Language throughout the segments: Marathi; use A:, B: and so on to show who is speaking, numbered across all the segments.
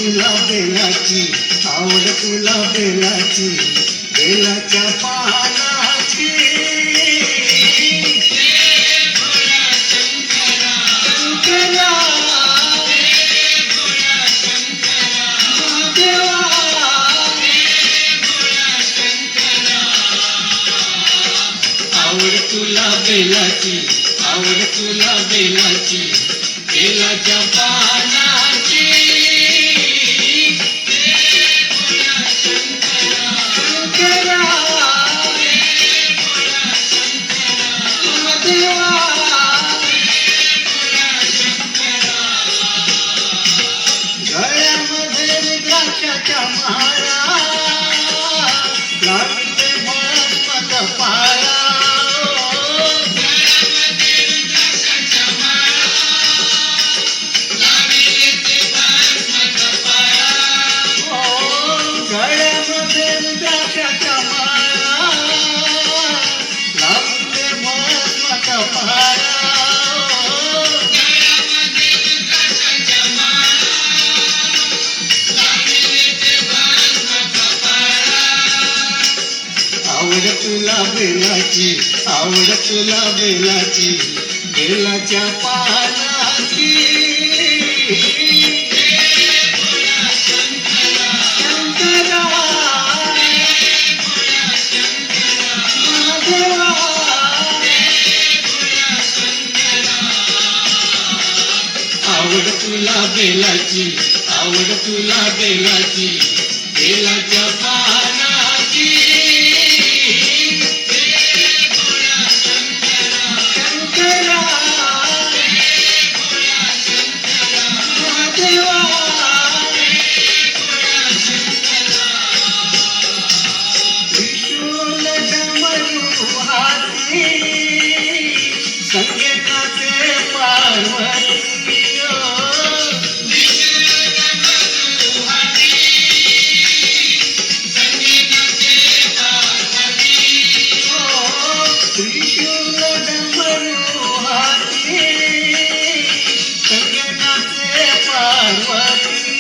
A: तुला बेलाची, आवड तुला बेलाची, बेलाच्या पानाची. शंकरा महादेवा, आवड तुला बेलाची, आवड तुला बेलाची, बेलाच्या पानाची. शंकरा महादेवा, गळ्यामध्ये रुद्राक्षाच्या माळा, लाविते भस्म कपाळा. गळ्यामध्ये रुद्राक्षाच्या माळा, लाविते भस्म कपाळा. आवड तुला बेलाची, आवड तुला बेलाची, बेलाच्या पानाची. शंकरा महादेवा, आवड तुला बेलाची, आवड तुला बेलाची, बेलाच्या पानाची. शंकरा महादेवा, त्रिशूल डमरू हाती, संगीताचे पार्वती. त्रिशूल डमरू हाती, संगीताचे पार्वती.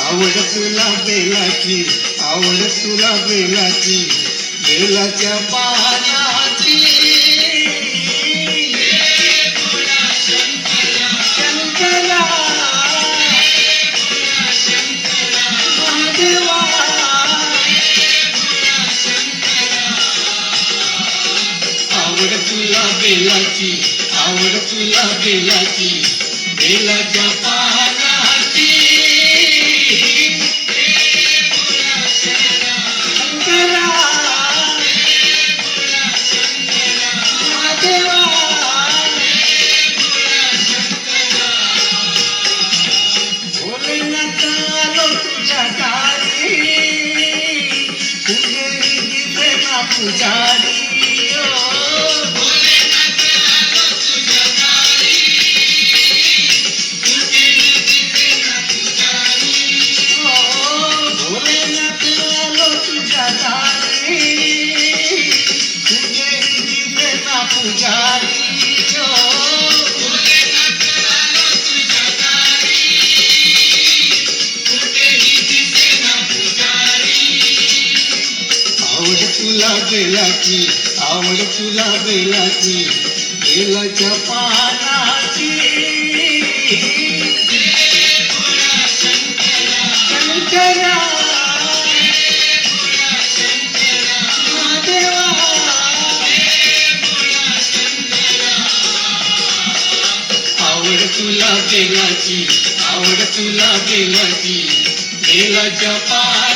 A: आवड तुला बेलाची, आवड तुला बेलाची, बेलाच्या पानाची. शंकरा महादेवा, आवड तुला बेलाची, आवड तुला बेलाची, बेलाच्या पानाची. शंकरा महादेवा, भोलेनाथ आलो तुझ्या दारी, पुजेरी दिसे ना पुजारी. भोलेनाथ आलो तुझ्या दारी, पुजेरी दिसे ना पुजारी. आवड तुला बेलाची, आवड तुला बेलाची, बेलाच्या पानाची. शंकरा महादेवा, आवड तुला बेलाची, आवड तुला बेलाची, बेलाच्या पानाची.